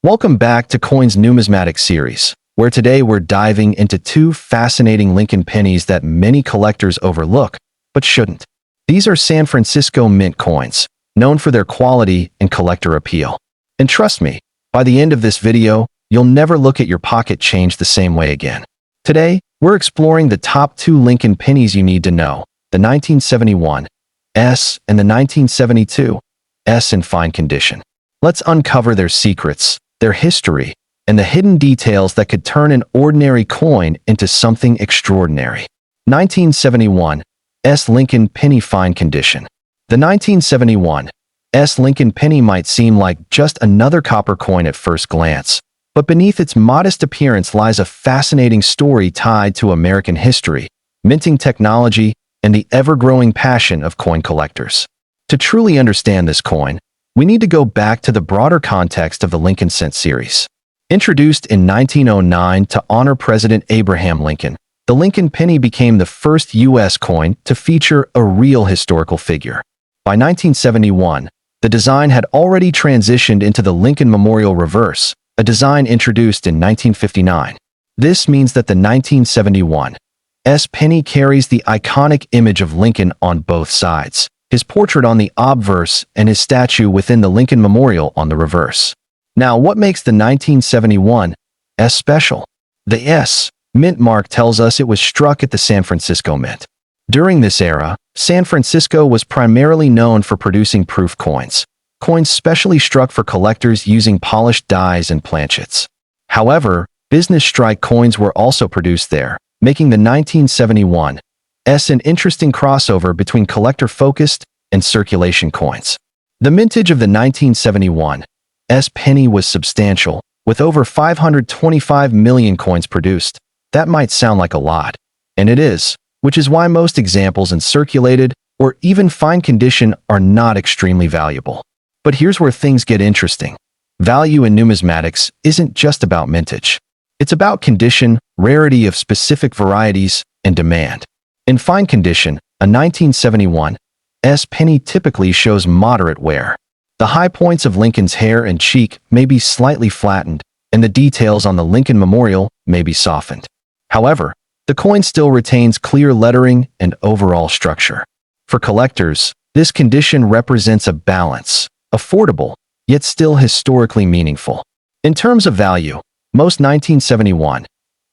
Welcome back to Coins Numismatic Series, where today we're diving into two fascinating Lincoln pennies that many collectors overlook, but shouldn't. These are San Francisco Mint coins, known for their quality and collector appeal. And trust me, by the end of this video, you'll never look at your pocket change the same way again. Today, we're exploring the top two Lincoln pennies you need to know, the 1971 S and the 1972 S in fine condition. Let's uncover their secrets, their history, and the hidden details that could turn an ordinary coin into something extraordinary. 1971 S Lincoln Penny Fine Condition. The 1971 S Lincoln Penny might seem like just another copper coin at first glance, but beneath its modest appearance lies a fascinating story tied to American history, minting technology, and the ever-growing passion of coin collectors. To truly understand this coin, we need to go back to the broader context of the Lincoln Cent series. Introduced in 1909 to honor President Abraham Lincoln, the Lincoln penny became the first U.S. coin to feature a real historical figure. By 1971, the design had already transitioned into the Lincoln Memorial Reverse, a design introduced in 1959. This means that the 1971 S penny carries the iconic image of Lincoln on both sides, his portrait on the obverse and his statue within the Lincoln Memorial on the reverse. Now, what makes the 1971 S special? The S mint mark tells us it was struck at the San Francisco Mint. During this era, San Francisco was primarily known for producing proof coins, coins specially struck for collectors using polished dies and planchets. However, business strike coins were also produced there, making the 1971 S an interesting crossover between collector-focused and circulation coins. The mintage of the 1971 S penny was substantial, with over 525 million coins produced. That might sound like a lot, and it is, which is why most examples in circulated or even fine condition are not extremely valuable. But here's where things get interesting. Value in numismatics isn't just about mintage. It's about condition, rarity of specific varieties, and demand. In fine condition, a 1971 S penny typically shows moderate wear. The high points of Lincoln's hair and cheek may be slightly flattened, and the details on the Lincoln Memorial may be softened. However, the coin still retains clear lettering and overall structure. For collectors, this condition represents a balance, affordable, yet still historically meaningful. In terms of value, most 1971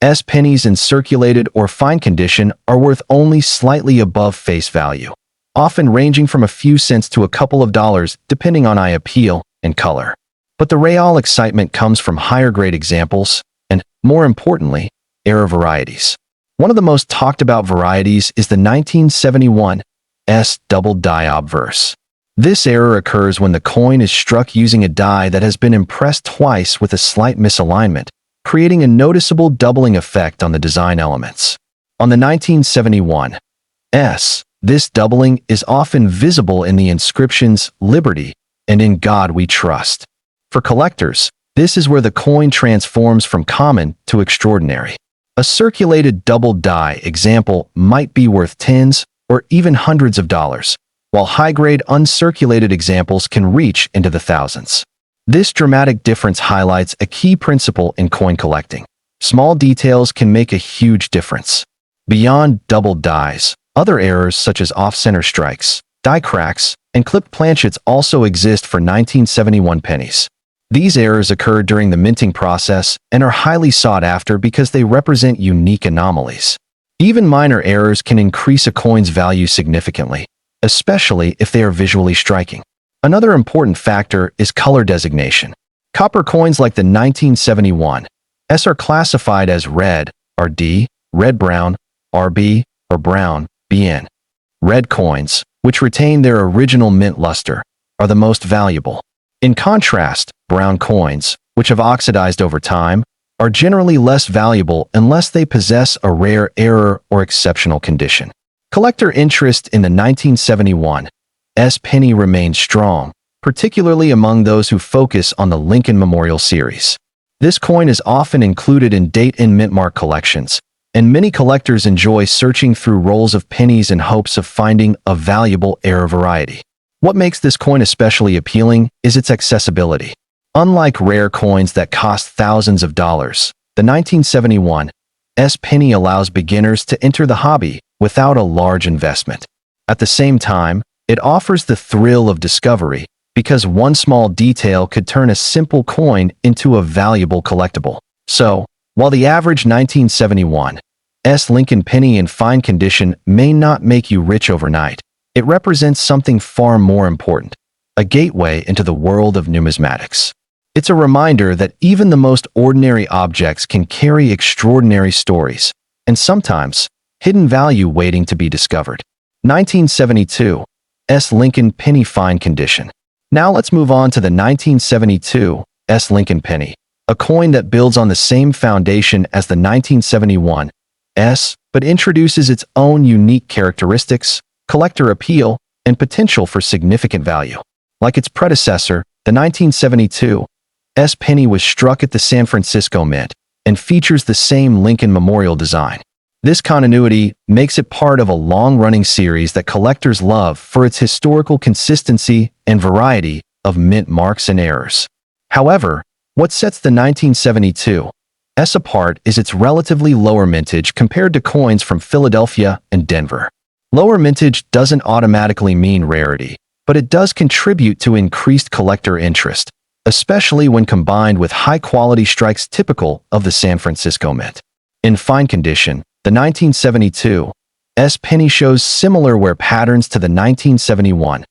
S pennies in circulated or fine condition are worth only slightly above face value, often ranging from a few cents to a couple of dollars depending on eye appeal and color. But the real excitement comes from higher-grade examples and, more importantly, error varieties. One of the most talked about varieties is the 1971 S double die obverse. This error occurs when the coin is struck using a die that has been impressed twice with a slight misalignment, creating a noticeable doubling effect on the design elements. On the 1971 S, this doubling is often visible in the inscriptions "Liberty" and "In God We Trust." For collectors, this is where the coin transforms from common to extraordinary. A circulated double die example might be worth tens or even hundreds of dollars, while high-grade uncirculated examples can reach into the thousands. This dramatic difference highlights a key principle in coin collecting. Small details can make a huge difference. Beyond double dies, other errors such as off-center strikes, die cracks, and clipped planchets also exist for 1971 pennies. These errors occur during the minting process and are highly sought after because they represent unique anomalies. Even minor errors can increase a coin's value significantly, especially if they are visually striking. Another important factor is color designation. Copper coins like the 1971 S are classified as red, RD, red-brown, RB, or brown, BN. Red coins, which retain their original mint luster, are the most valuable. In contrast, brown coins, which have oxidized over time, are generally less valuable unless they possess a rare error or exceptional condition. Collector interest in the 1971 S penny remains strong, particularly among those who focus on the Lincoln Memorial Series. This coin is often included in date and mint mark collections, and many collectors enjoy searching through rolls of pennies in hopes of finding a valuable error variety. What makes this coin especially appealing is its accessibility. Unlike rare coins that cost thousands of dollars, the 1971 penny allows beginners to enter the hobby without a large investment. At the same time, it offers the thrill of discovery because one small detail could turn a simple coin into a valuable collectible. So, while the average 1971 Lincoln penny in fine condition may not make you rich overnight, it represents something far more important, a gateway into the world of numismatics. It's a reminder that even the most ordinary objects can carry extraordinary stories, and sometimes hidden value waiting to be discovered. 1972 Lincoln penny fine condition. Now let's move on to the 1972 Lincoln penny, a coin that builds on the same foundation as the 1971 but introduces its own unique characteristics, collector appeal, and potential for significant value. Like its predecessor, the 1972 penny was struck at the San Francisco Mint and features the same Lincoln Memorial design. This continuity makes it part of a long-running series that collectors love for its historical consistency and variety of mint marks and errors. However, what sets the 1972 apart is its relatively lower mintage compared to coins from Philadelphia and Denver. Lower mintage doesn't automatically mean rarity, but it does contribute to increased collector interest, especially when combined with high-quality strikes typical of the San Francisco Mint. In fine condition, the 1972 penny shows similar wear patterns to the 1971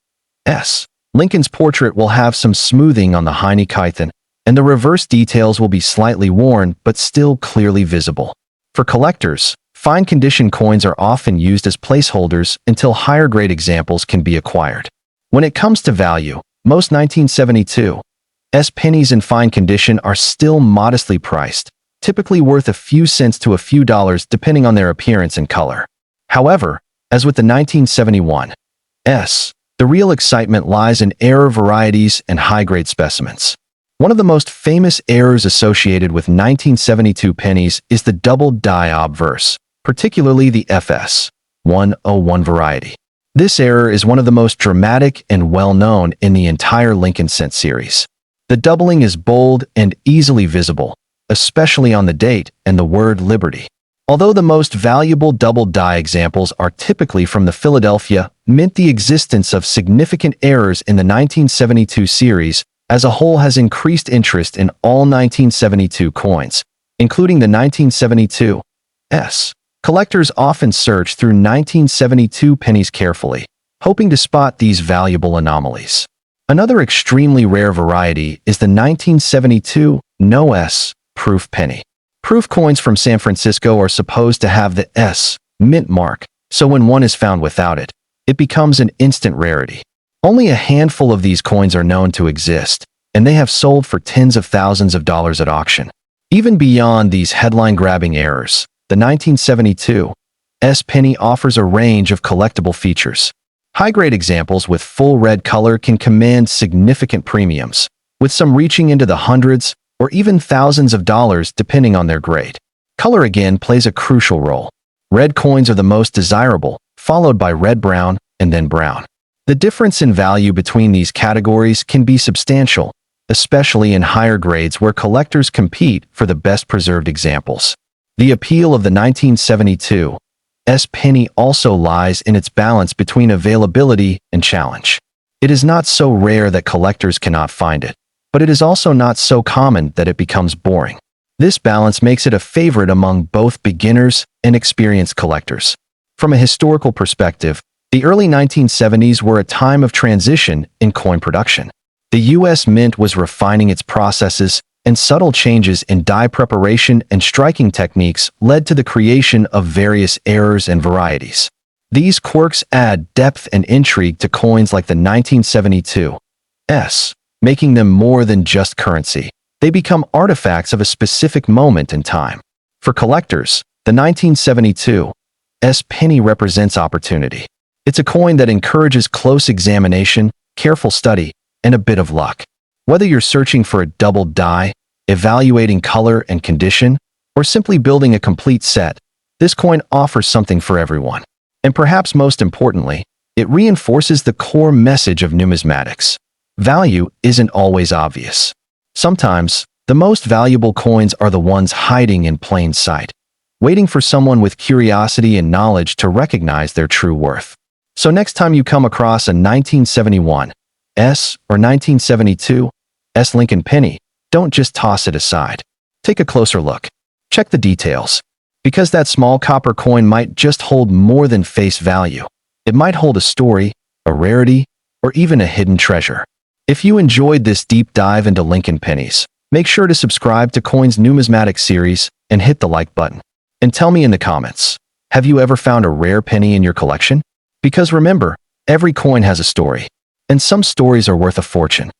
Lincoln's portrait will have some smoothing on the Heinekeichen, and the reverse details will be slightly worn but still clearly visible. For collectors, fine condition coins are often used as placeholders until higher grade examples can be acquired. When it comes to value, most 1972 pennies in fine condition are still modestly priced, typically worth a few cents to a few dollars depending on their appearance and color. However, as with the 1971 the real excitement lies in error varieties and high-grade specimens. One of the most famous errors associated with 1972 pennies is the double die obverse, particularly the FS 101 variety. This error is one of the most dramatic and well-known in the entire Lincoln Cent series. The doubling is bold and easily visible, especially on the date and the word Liberty. Although the most valuable double die examples are typically from the Philadelphia Mint, the existence of significant errors in the 1972 series as a whole has increased interest in all 1972 coins, including the 1972 Collectors often search through 1972 pennies carefully, hoping to spot these valuable anomalies. Another extremely rare variety is the 1972 No proof penny. Proof coins from San Francisco are supposed to have the mint mark, so when one is found without it, it becomes an instant rarity. Only a handful of these coins are known to exist, and they have sold for tens of thousands of dollars at auction. Even beyond these headline-grabbing errors, the 1972 penny offers a range of collectible features. High-grade examples with full red color can command significant premiums, with some reaching into the hundreds or even thousands of dollars depending on their grade. Color again plays a crucial role. Red coins are the most desirable, followed by red-brown and then brown. The difference in value between these categories can be substantial, especially in higher grades where collectors compete for the best-preserved examples. The appeal of the 1972 penny also lies in its balance between availability and challenge. It is not so rare that collectors cannot find it, but it is also not so common that it becomes boring. This balance makes it a favorite among both beginners and experienced collectors. From a historical perspective, the early 1970s were a time of transition in coin production. The U.S. Mint was refining its processes, and subtle changes in die preparation and striking techniques led to the creation of various errors and varieties. These quirks add depth and intrigue to coins like the 1972 making them more than just currency. They become artifacts of a specific moment in time. For collectors, the 1972 penny represents opportunity. It's a coin that encourages close examination, careful study, and a bit of luck. Whether you're searching for a double die, evaluating color and condition, or simply building a complete set, this coin offers something for everyone. And perhaps most importantly, it reinforces the core message of numismatics. Value isn't always obvious. Sometimes, the most valuable coins are the ones hiding in plain sight, waiting for someone with curiosity and knowledge to recognize their true worth. So next time you come across a 1971 S or 1972 S Lincoln penny, don't just toss it aside. Take a closer look. Check the details, because that small copper coin might just hold more than face value. It might hold a story, a rarity, or even a hidden treasure. If you enjoyed this deep dive into Lincoln pennies, make sure to subscribe to Coins Numismatic Series and hit the like button. And tell me in the comments, have you ever found a rare penny in your collection? Because remember, every coin has a story, and some stories are worth a fortune.